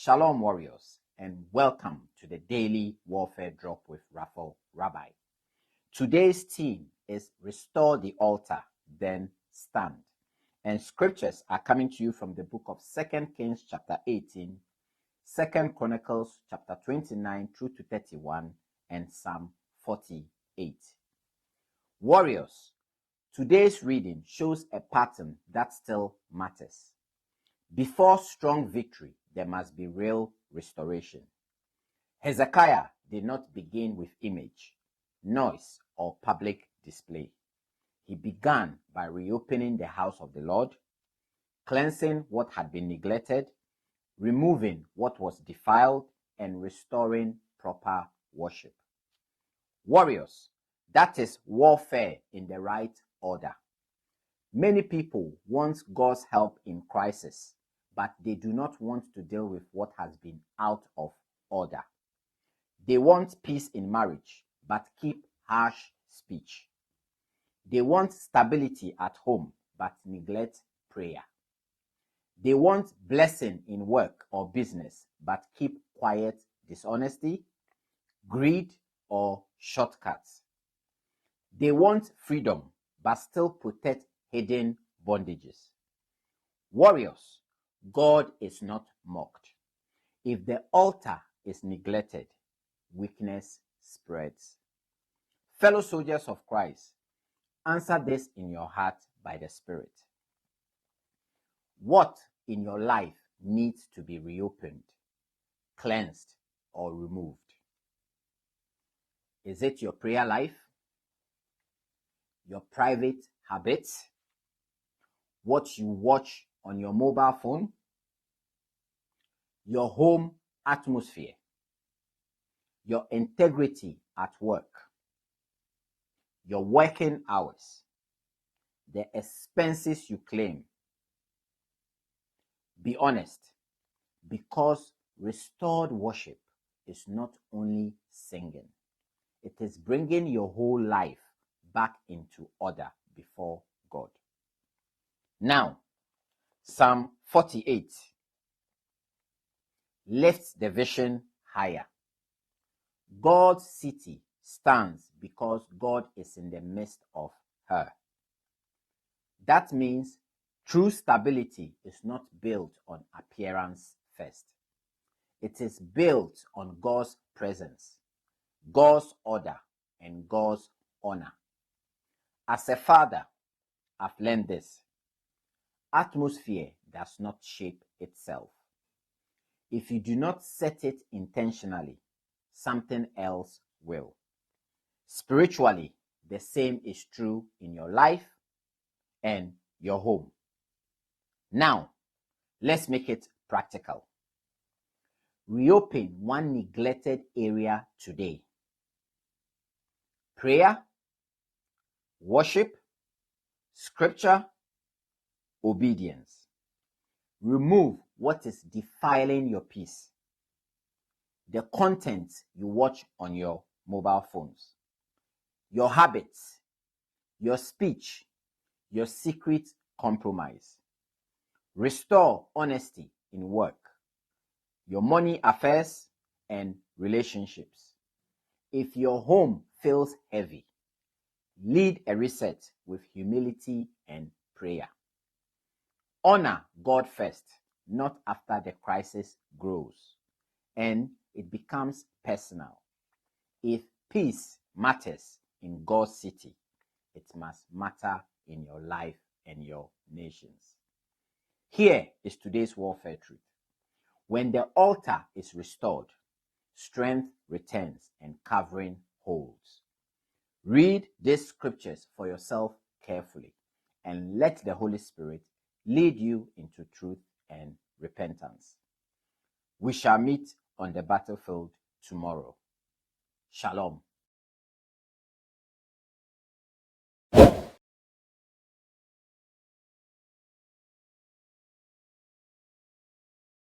Shalom, warriors, and welcome to the Daily Warfare Drop with Raphael Rabbi. Today's theme is Restore the Altar, Then Stand. And scriptures are coming to you from the book of 2 Kings chapter 18, 2 Chronicles chapter 29 through to 31, and Psalm 48. Warriors, today's reading shows a pattern that still matters. Before strong victory, there must be real restoration. Hezekiah did not begin with image, noise, or public display. He began by reopening the house of the Lord, cleansing what had been neglected, removing what was defiled, and restoring proper worship. Warriors, that is warfare in the right order. Many people want God's help in crisis, but they do not want to deal with what has been out of order. They want peace in marriage, but keep harsh speech. They want stability at home, but neglect prayer. They want blessing in work or business, but keep quiet dishonesty, greed, or shortcuts. They want freedom, but still protect hidden bondages. Warriors, God is not mocked. If the altar is neglected, weakness spreads. Fellow soldiers of Christ, answer this in your heart by the Spirit. What in your life needs to be reopened, cleansed, or removed? Is it your prayer life? Your private habits? What you watch on your mobile phone? Your home atmosphere? Your integrity at work? Your working hours? The expenses you claim? Be honest, because restored worship is not only singing, it is bringing your whole life back into order before God. Now, Psalm 48 lifts the vision higher. God's city stands because God is in the midst of her. That means true stability is not built on appearance first. It is built on God's presence, God's order, and God's honor. As a father, I've learned this. Atmosphere does not shape itself. If you do not set it intentionally, something else will. Spiritually, the same is true in your life and your home. Now, let's make it practical. Reopen one neglected area today. Prayer, worship, scripture, obedience. Remove what is defiling your peace. The content you watch on your mobile phones. Your habits, your speech, your secret compromise. Restore honesty in work, your money affairs, and relationships. If your home feels heavy, lead a reset with humility and prayer. Honor God first, not after the crisis grows, and it becomes personal. If peace matters in God's city, it must matter in your life and your nations. Here is today's warfare truth. When the altar is restored, strength returns and covering holds. Read these scriptures for yourself carefully and let the Holy Spirit lead you into truth and repentance. We shall meet on the battlefield tomorrow. Shalom.